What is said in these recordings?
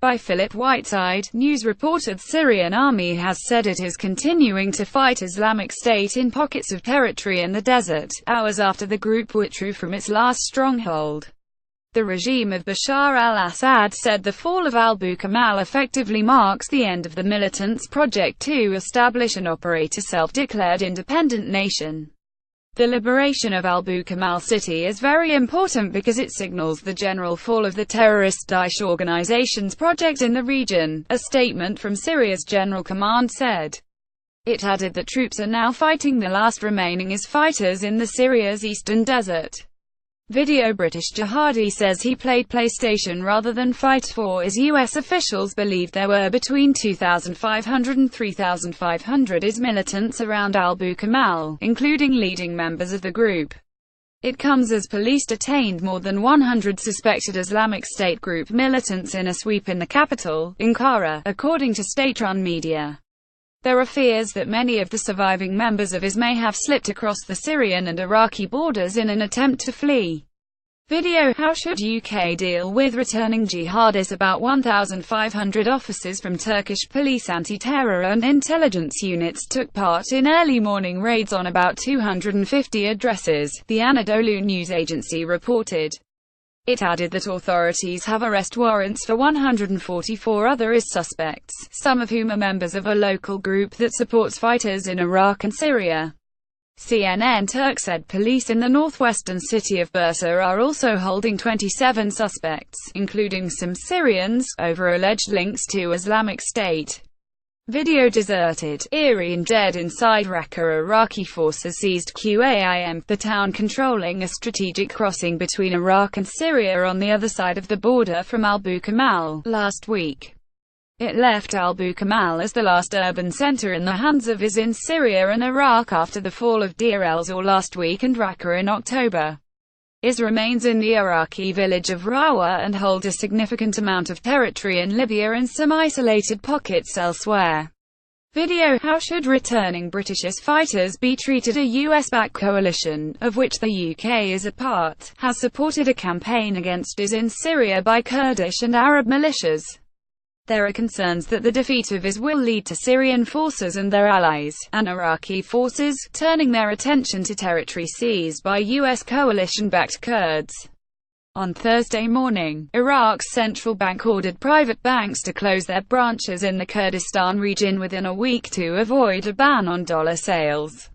By Philip Whiteside, news reporter. The Syrian army has said it is continuing to fight Islamic State in pockets of territory in the desert, hours after the group withdrew from its last stronghold. The regime of Bashar al-Assad said the fall of Abu Kamal effectively marks the end of the militants' project to establish and operate a self-declared independent nation. The liberation of Abu Kamal city is very important because it signals the general fall of the terrorist Daesh organization's project in the region, a statement from Syria's General Command said. It added that troops are now fighting the last remaining IS fighters in Syria's eastern desert. Video. British jihadi says he played PlayStation rather than fight for IS. US officials believe there were between 2,500 and 3,500 IS militants around Abu Kamal, including leading members of the group. It comes as police detained more than 100 suspected Islamic State group militants in a sweep in the capital, Ankara, according to state-run media. There are fears that many of the surviving members of IS may have slipped across the Syrian and Iraqi borders in an attempt to flee. Video. How should UK deal with returning jihadists? About 1,500 officers from Turkish police anti-terror and intelligence units took part in early morning raids on about 250 addresses, the Anadolu news agency reported. It added that authorities have arrest warrants for 144 other IS suspects, some of whom are members of a local group that supports fighters in Iraq and Syria. CNN Turk said police in the northwestern city of Bursa are also holding 27 suspects, including some Syrians, over alleged links to Islamic State. Video. Deserted, eerie and dead inside Raqqa. Iraqi forces seized Qaim, the town controlling a strategic crossing between Iraq and Syria on the other side of the border from Abu Kamal, last week. It left Abu Kamal as the last urban center in the hands of IS in Syria and Iraq after the fall of Deir el-Zor last week and Raqqa in October. IS remains in the Iraqi village of Rawa and hold a significant amount of territory in Libya and some isolated pockets elsewhere. Video. How should returning British IS fighters be treated? A US-backed coalition, of which the UK is a part, has supported a campaign against IS in Syria by Kurdish and Arab militias. There are concerns that the defeat of IS will lead to Syrian forces and their allies, and Iraqi forces, turning their attention to territory seized by US coalition-backed Kurds. On Thursday morning, Iraq's central bank ordered private banks to close their branches in the Kurdistan region within a week to avoid a ban on dollar sales.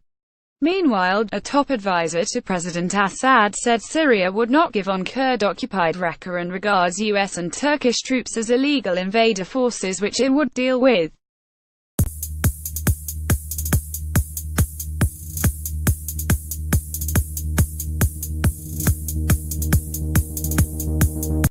Meanwhile, a top advisor to President Assad said Syria would not give on Kurd-occupied Raqqa and regards US and Turkish troops as illegal invader forces which it would deal with.